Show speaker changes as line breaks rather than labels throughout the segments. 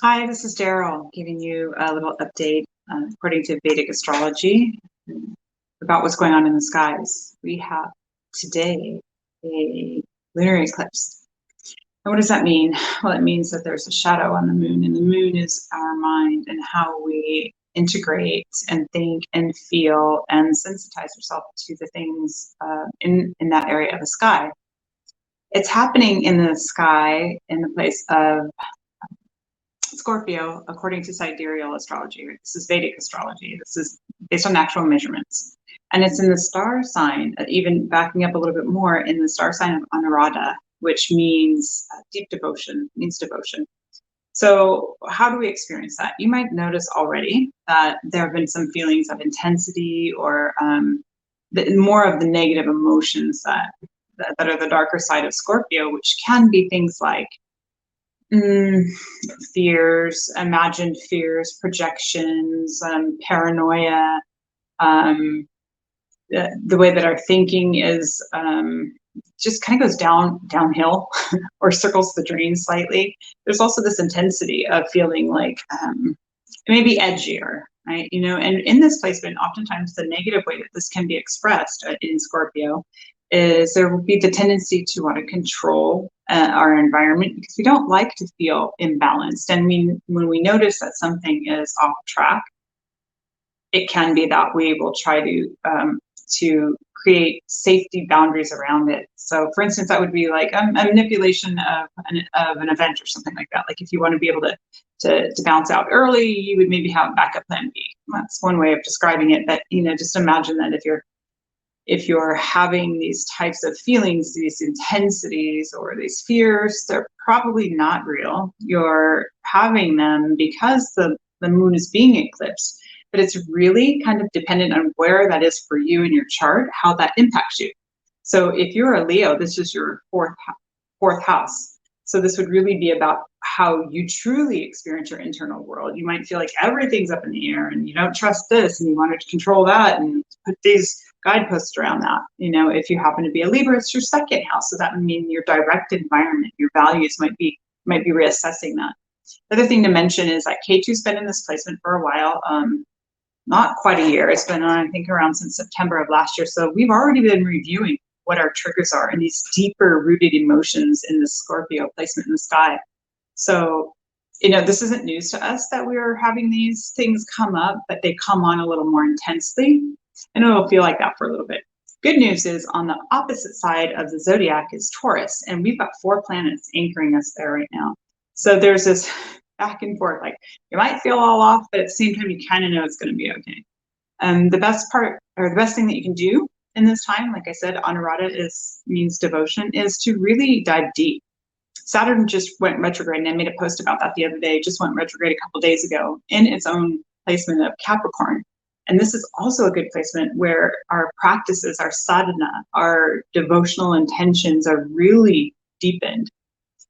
Hi, this is Daryl giving you a little update according to Vedic Astrology about what's going on in the skies. We have today a lunar eclipse. And what does that mean? Well, it means that there's a shadow on the moon, and the moon is our mind and how we integrate and think and feel and sensitize ourselves to the things in that area of the sky. It's happening in the sky in the place of Scorpio, according to sidereal astrology. This is Vedic astrology. This is based on actual measurements. And it's in the star sign, even backing up a little bit more, in the star sign of Anuradha, which means deep devotion, means devotion. So how do we experience that? You might notice already that there have been some feelings of intensity or more of the negative emotions that are the darker side of Scorpio, which can be things like fears, imagined fears, projections, paranoia, the way that our thinking is just kind of goes downhill or circles the drain slightly. There's also this intensity of feeling like maybe edgier, right? And in this placement, oftentimes the negative way that this can be expressed in Scorpio is there will be the tendency to want to control our environment because we don't like to feel imbalanced. And when we notice that something is off track, it can be that we will try to create safety boundaries around it. So for instance, that would be like a manipulation of an event or something like that. Like if you want to be able to bounce out early, you would maybe have backup plan B. That's one way of describing it. But just imagine that if you're having these types of feelings, these intensities or these fears, they're probably not real. You're having them because the moon is being eclipsed, but it's really kind of dependent on where that is for you in your chart, how that impacts you. So if you're a Leo, this is your fourth house. So this would really be about how you truly experience your internal world. You might feel like everything's up in the air and you don't trust this and you want to control that and put these guideposts around that. If you happen to be a Libra, it's your second house. So that would mean your direct environment, your values might be reassessing that. The other thing to mention is that K2's been in this placement for a while, not quite a year. It's been on, I think, around since September of last year. So we've already been reviewing what our triggers are and these deeper rooted emotions in the Scorpio placement in the sky. So, this isn't news to us that we're having these things come up, but they come on a little more intensely, and it'll feel like that for a little bit. Good news is on the opposite side of the zodiac is Taurus, and we've got 4 planets anchoring us there right now. So there's this back and forth, like you might feel all off, but at the same time, you kind of know it's going to be okay. The best part, or the best thing that you can do in this time, like I said, Anuradha means devotion, is to really dive deep. Saturn just went retrograde, and I made a post about that the other day. Just went retrograde a couple days ago in its own placement of Capricorn. And this is also a good placement where our practices, our sadhana, our devotional intentions are really deepened.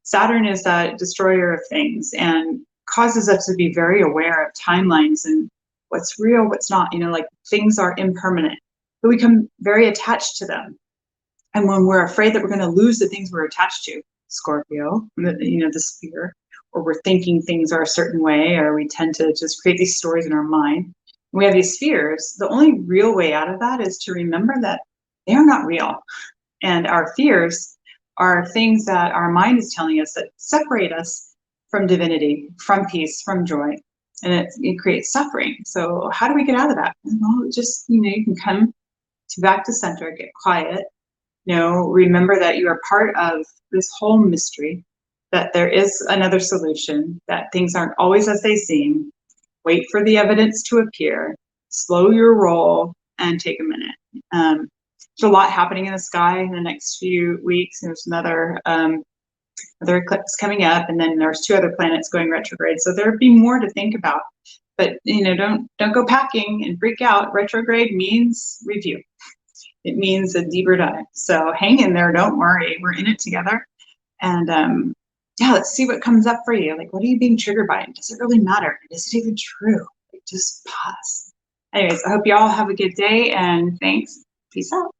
Saturn is that destroyer of things and causes us to be very aware of timelines and what's real, what's not. Like things are impermanent, but we become very attached to them. And when we're afraid that we're going to lose the things we're attached to, Scorpio, this fear, or we're thinking things are a certain way, or we tend to just create these stories in our mind. We have these fears. The only real way out of that is to remember that they are not real. And our fears are things that our mind is telling us that separate us from divinity, from peace, from joy. And it creates suffering. So how do we get out of that? Well, just, you can come back to center, get quiet, remember that you are part of this whole mystery, that there is another solution, that things aren't always as they seem. Wait for the evidence to appear, slow your roll, and take a minute. There's a lot happening in the sky in the next few weeks. There's another eclipse coming up, and then there's 2 other planets going retrograde. So there'll be more to think about. But don't go packing and freak out. Retrograde means review. It means a deeper dive. So hang in there. Don't worry. We're in it together. And let's see what comes up for you. Like, what are you being triggered by? Does it really matter? Is it even true? Like, just pause. Anyways, I hope you all have a good day, and thanks. Peace out.